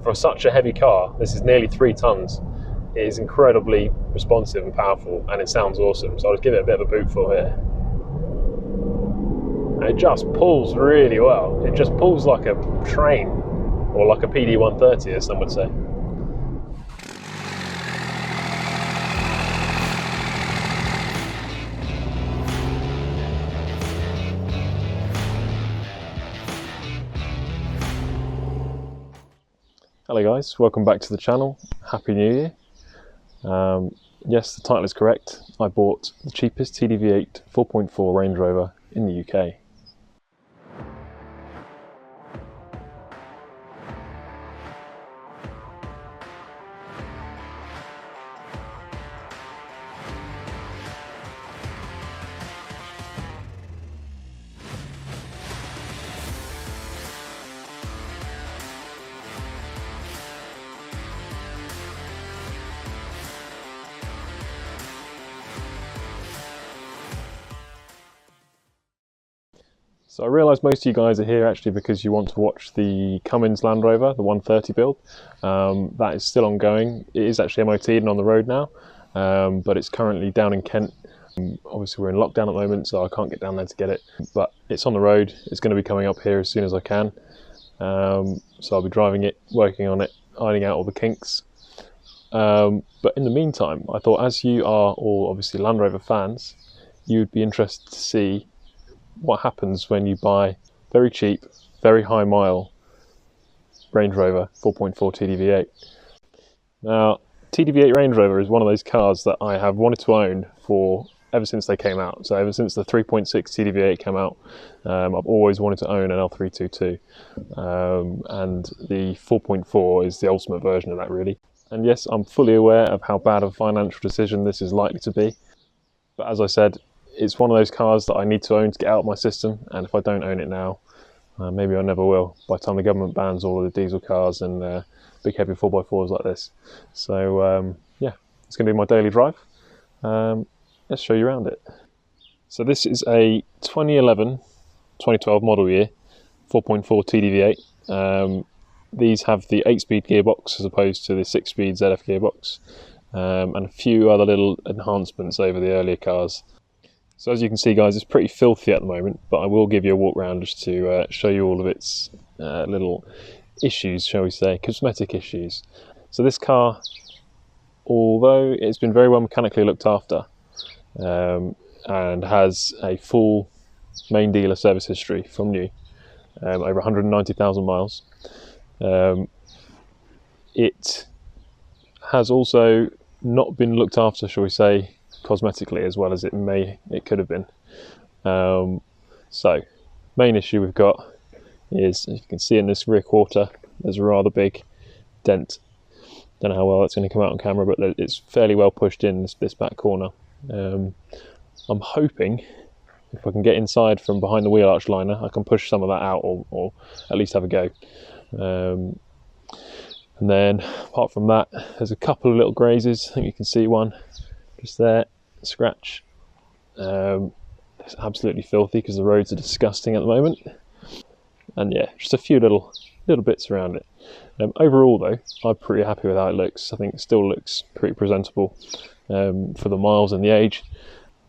For such a heavy car, this is nearly 3 tons. It is incredibly responsive and powerful, and it sounds awesome. So I'll just give it a bit of a boot for here. And it just pulls really well. It just pulls like a train, or like a PD130, as some would say. Hello guys, welcome back to the channel. Happy New Year. Yes, the title is correct. I bought the cheapest TDV8 4.4 Range Rover in the UK. So I realise most of you guys are here actually because you want to watch the Cummins Land Rover, the 130 build. That is still ongoing. It is actually MOT'd and on the road now, but it's currently down in Kent. Obviously we're in lockdown at the moment, so I can't get down there to get it, but it's on the road. It's going to be coming up here as soon as I can. So I'll be driving it, working on it, ironing out all the kinks. But in the meantime, I thought, as you are all obviously Land Rover fans, you'd be interested to see what happens when you buy very cheap, very high mile Range Rover 4.4 TDV8. Now, TDV8 Range Rover is one of those cars that I have wanted to own for ever since they came out. So ever since the 3.6 TDV8 came out, I've always wanted to own an L322, and the 4.4 is the ultimate version of that, really. And yes, I'm fully aware of how bad of a financial decision this is likely to be, but as I said, it's one of those cars that I need to own to get out of my system, and if I don't own it now, maybe I never will, by the time the government bans all of the diesel cars and big heavy 4x4s like this. So yeah, it's going to be my daily drive. Let's show you around it. So this is a 2011-2012 model year 4.4 TDV8. These have the 8-speed gearbox as opposed to the 6-speed ZF gearbox, and a few other little enhancements over the earlier cars. So as you can see guys, it's pretty filthy at the moment, but I will give you a walk around just to show you all of its little issues, shall we say, cosmetic issues. So this car, although it's been very well mechanically looked after, and has a full main dealer service history from new, over 190,000 miles, it has also not been looked after, shall we say, cosmetically as well as it could have been. So main issue we've got is, as you can see in this rear quarter, there's a rather big dent. Don't know how well that's going to come out on camera, but it's fairly well pushed in this back corner. I'm hoping if I can get inside from behind the wheel arch liner, I can push some of that out, or at least have a go. And then apart from that, there's a couple of little grazes. I think you can see one just there, scratch. It's absolutely filthy because the roads are disgusting at the moment. And yeah, just a few little bits around it. Overall though, I'm pretty happy with how it looks. I think it still looks pretty presentable for the miles and the age.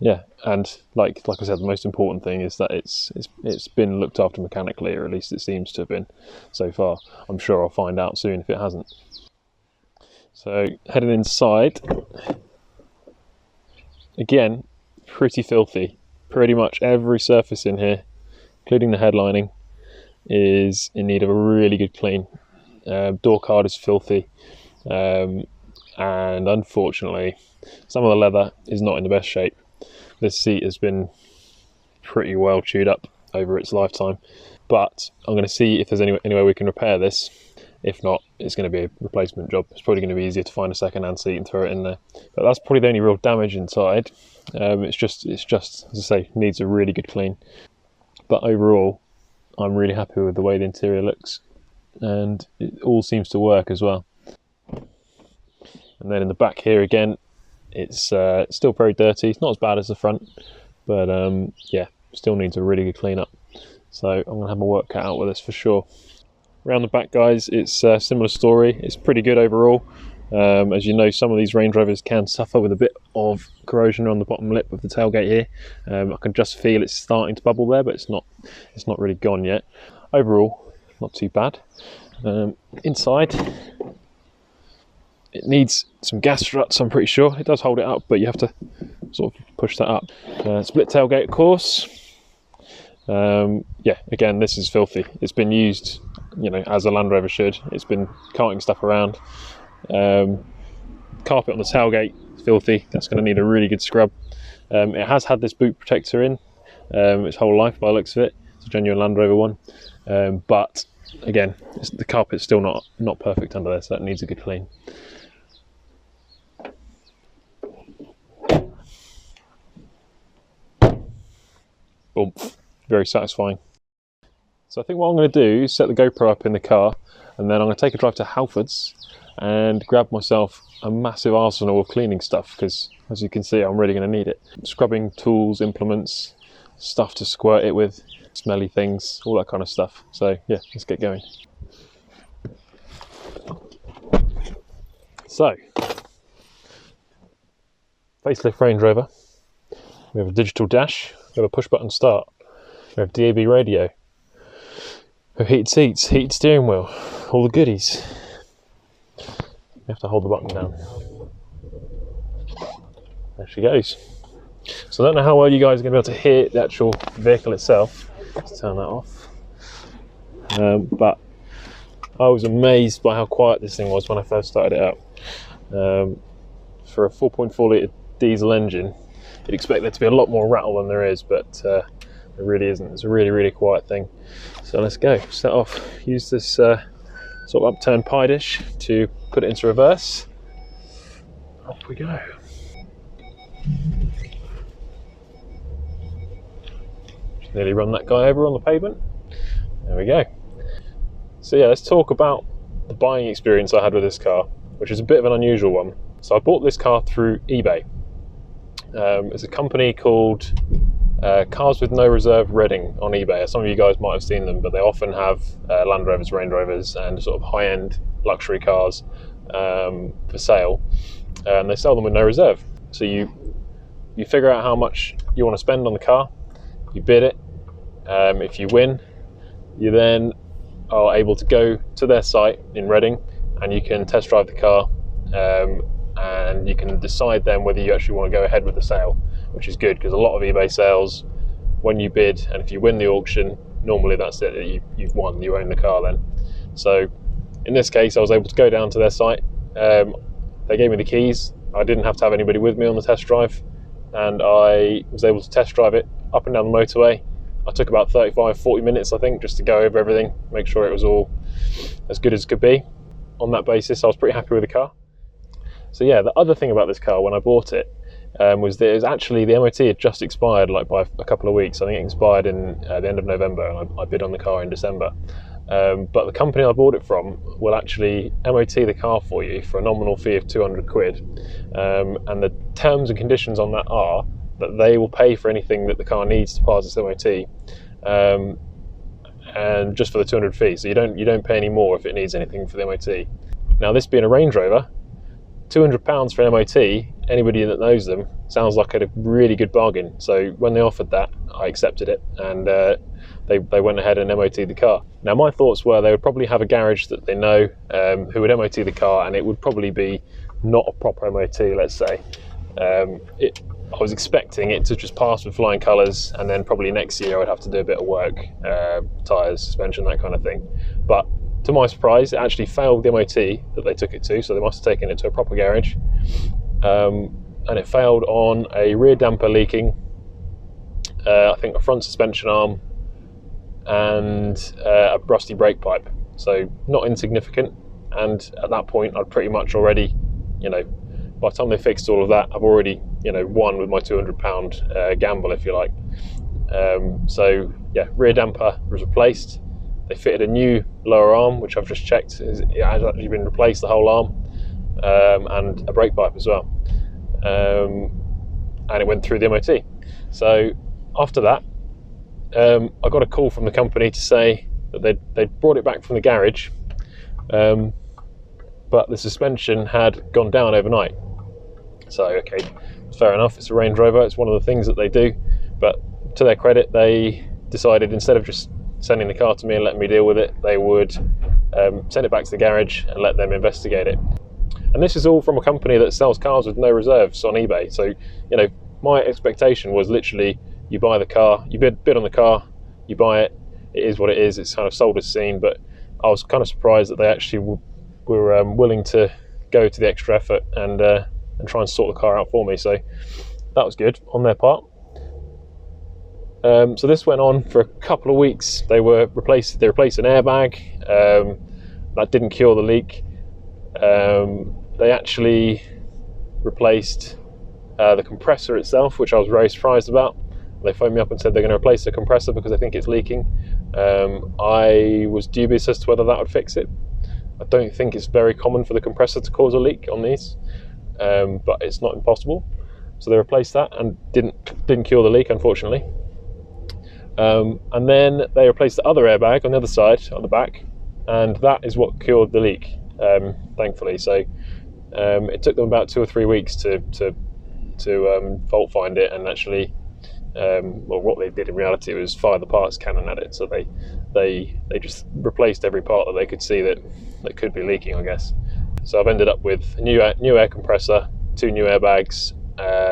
Yeah, and like I said, the most important thing is that it's been looked after mechanically, or at least it seems to have been so far. I'm sure I'll find out soon if it hasn't. So heading inside, again, pretty filthy. Pretty much every surface in here, including the headlining, is in need of a really good clean. Door card is filthy, and unfortunately some of the leather is not in the best shape. This seat has been pretty well chewed up over its lifetime, but I'm going to see if there's any way we can repair this. If not, it's going to be a replacement job. It's probably going to be easier to find a second-hand seat and throw it in there. But that's probably the only real damage inside. It's just, as I say, needs a really good clean. But overall, I'm really happy with the way the interior looks, and it all seems to work as well. And then in the back here again, it's still very dirty. It's not as bad as the front, but yeah, still needs a really good clean up. So I'm going to have my work cut out with this for sure. Around the back, guys, it's a similar story. It's pretty good overall. As you know, some of these Range Rovers can suffer with a bit of corrosion on the bottom lip of the tailgate here. I can just feel it's starting to bubble there, but it's not really gone yet. Overall, not too bad. Inside, it needs some gas struts, I'm pretty sure. It does hold it up, but you have to sort of push that up. Split tailgate, of course. Yeah, again, this is filthy. It's been used, you know, as a Land Rover should. It's been carting stuff around. Carpet on the tailgate is filthy. That's going to need a really good scrub. It has had this boot protector in its whole life by the looks of it. It's a genuine Land Rover one, but again, the carpet's still not perfect under there, so that needs a good clean. Boom. Very satisfying. So I think what I'm going to do is set the GoPro up in the car, and then I'm going to take a drive to Halfords and grab myself a massive arsenal of cleaning stuff, because as you can see, I'm really going to need it. Scrubbing tools, implements, stuff to squirt it with, smelly things, all that kind of stuff. So yeah, let's get going. So, facelift Range Rover. We have a digital dash, we have a push button start, we have DAB radio, we have heated seats, heated steering wheel, all the goodies. You have to hold the button down. There she goes. So I don't know how well you guys are going to be able to hear the actual vehicle itself. Let's turn that off. But I was amazed by how quiet this thing was when I first started it up. For a 4.4 litre diesel engine, you'd expect there to be a lot more rattle than there is, but there really isn't. It's a really, really quiet thing. So let's go. Set off. Use this sort of upturned pie dish to put it into reverse. Off we go. Just nearly run that guy over on the pavement. There we go. So yeah, let's talk about the buying experience I had with this car, which is a bit of an unusual one. So I bought this car through eBay. It's a company called Cars with No Reserve Reading on eBay. Some of you guys might have seen them, but they often have Land Rovers, Range Rovers, and sort of high-end luxury cars for sale, and they sell them with no reserve. So you figure out how much you want to spend on the car, you bid it. If you win, you then are able to go to their site in Reading, and you can test drive the car, and you can decide then whether you actually want to go ahead with the sale, which is good, because a lot of eBay sales, when you bid and if you win the auction, normally that's it, you've won, you own the car then. So in this case, I was able to go down to their site. They gave me the keys. I didn't have to have anybody with me on the test drive, and I was able to test drive it up and down the motorway. I took about 35-40 minutes, I think, just to go over everything, make sure it was all as good as it could be. On that basis, I was pretty happy with the car. So yeah, the other thing about this car when I bought it was that it was actually, the MOT had just expired, like by a couple of weeks. I think it expired in the end of November, and I bid on the car in December. But the company I bought it from will actually MOT the car for you for a nominal fee of 200 quid. And the terms and conditions on that are that they will pay for anything that the car needs to pass its MOT, and just for the 200 fee. So you don't pay any more if it needs anything for the MOT. Now, this being a Range Rover, £200 for an MOT, anybody that knows them, sounds like a really good bargain. So when they offered that, I accepted it, and they went ahead and MOT'd the car. Now, my thoughts were they would probably have a garage that they know who would MOT the car, and it would probably be not a proper MOT, let's say. I was expecting it to just pass with flying colours, and then probably next year I would have to do a bit of work, tyres, suspension, that kind of thing. But to my surprise, it actually failed the MOT that they took it to, so they must have taken it to a proper garage. And it failed on a rear damper leaking, I think a front suspension arm, and a rusty brake pipe. So not insignificant, and at that point I'd pretty much already, by the time they fixed all of that, I've already, won with my £200 gamble, if you like. So yeah, rear damper was replaced. They fitted a new lower arm, which I've just checked, it has actually been replaced, the whole arm, and a brake pipe as well. And it went through the MOT. So after that, I got a call from the company to say that they'd brought it back from the garage, but the suspension had gone down overnight. So okay, fair enough, it's a Range Rover, it's one of the things that they do, but to their credit, they decided instead of just sending the car to me and letting me deal with it, they would send it back to the garage and let them investigate it. And this is all from a company that sells cars with no reserves on eBay. So, you know, my expectation was literally, you buy the car, you bid on the car, you buy it, it is what it is, it's kind of sold as seen. But I was kind of surprised that they actually were willing to go to the extra effort and try and sort the car out for me. So that was good on their part. So this went on for a couple of weeks. They replaced an airbag. That didn't cure the leak. They actually replaced the compressor itself, which I was very surprised about. They phoned me up and said they're going to replace the compressor because they think it's leaking. I was dubious as to whether that would fix it. I don't think it's very common for the compressor to cause a leak on these, but it's not impossible. So they replaced that and didn't cure the leak, unfortunately. And then they replaced the other airbag on the other side, on the back, and that is what cured the leak, thankfully. So it took them about 2 or 3 weeks to fault find it, and actually, well, what they did in reality was fire the parts cannon at it. So they just replaced every part that they could see that could be leaking, I guess. So I've ended up with a new air compressor, 2 new airbags,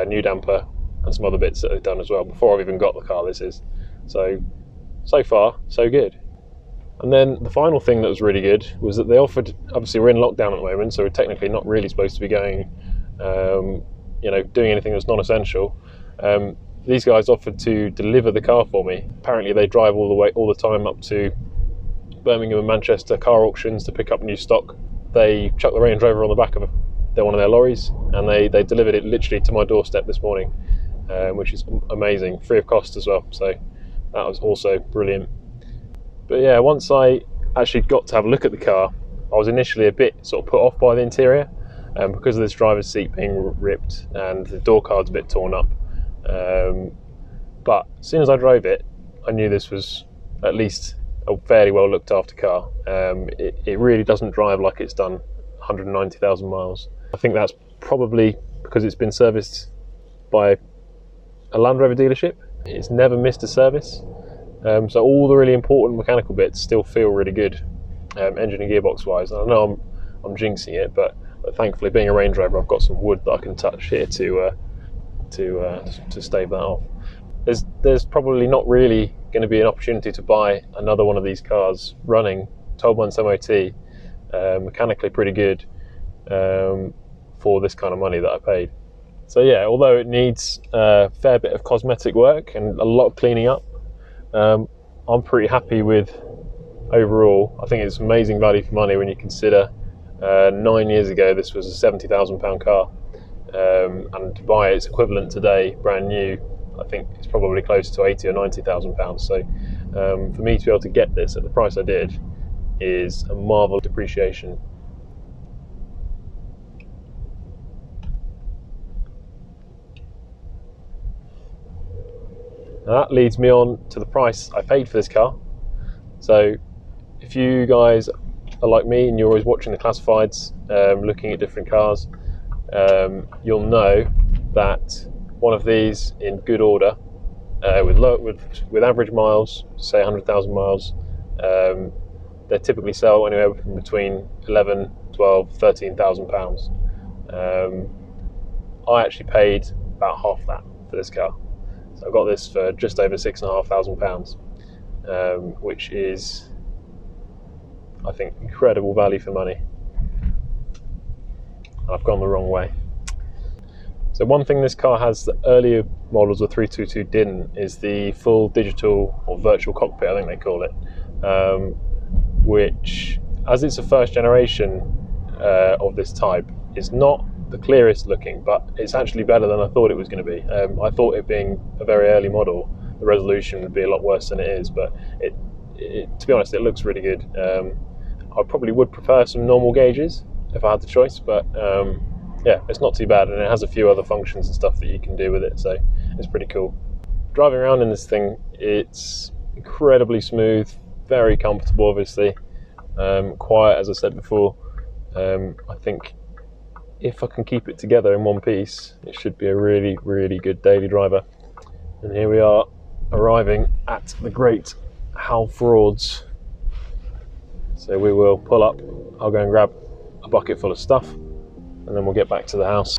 new damper, and some other bits that they've done as well before I've even got the car. This is so far so good. And then the final thing that was really good was that they offered, obviously we're in lockdown at the moment, so we're technically not really supposed to be going, you know, doing anything that's non-essential. These guys offered to deliver the car for me. Apparently they drive all the time up to Birmingham and Manchester car auctions to pick up new stock. They chucked the Range Rover on the back of one of their lorries, and they delivered it literally to my doorstep this morning, which is amazing, free of cost as well. So that was also brilliant. But yeah, once I actually got to have a look at the car, I was initially a bit sort of put off by the interior, because of this driver's seat being ripped and the door card's a bit torn up. But as soon as I drove it, I knew this was at least a fairly well looked after car. It really doesn't drive like it's done 190,000 miles. I think that's probably because it's been serviced by a Land Rover dealership. It's never missed a service. So all the really important mechanical bits still feel really good, engine and gearbox wise. I know I'm jinxing it, but thankfully, being a Range Rover, I've got some wood that I can touch here to stave that off. There's probably not really going to be an opportunity to buy another one of these cars running 12 months MOT, mechanically pretty good, for this kind of money that I paid. So yeah, although it needs a fair bit of cosmetic work and a lot of cleaning up, I'm pretty happy with overall. I think it's amazing value for money when you consider 9 years ago this was a £70,000 car, and to buy its equivalent today, brand new, I think it's probably close to £80,000 or £90,000. So for me to be able to get this at the price I did is a marvel of depreciation. Now that leads me on to the price I paid for this car. So if you guys are like me and you're always watching the classifieds, looking at different cars, you'll know that one of these in good order, with average miles, say 100,000 miles, they typically sell anywhere from between 11, 12, 13,000 pounds. I actually paid about half that for this car. So I got this for just over £6,500, which is, I think, incredible value for money. I've gone the wrong way. So one thing this car has that earlier models of 322 didn't is the full digital or virtual cockpit, I think they call it, which, as it's a first generation of this type, is not the clearest looking, but it's actually better than I thought it was going to be. I thought it being a very early model, the resolution would be a lot worse than it is, but to be honest, it looks really good. I probably would prefer some normal gauges if I had the choice, but yeah, it's not too bad, and it has a few other functions and stuff that you can do with it, so it's pretty cool. Driving around in this thing, it's incredibly smooth. very comfortable, obviously. Quiet, as I said before. I think if I can keep it together in one piece, it should be a really, really good daily driver. And here we are, arriving at the great Halfroads. So we will pull up, I'll go and grab a bucket full of stuff, and then we'll get back to the house.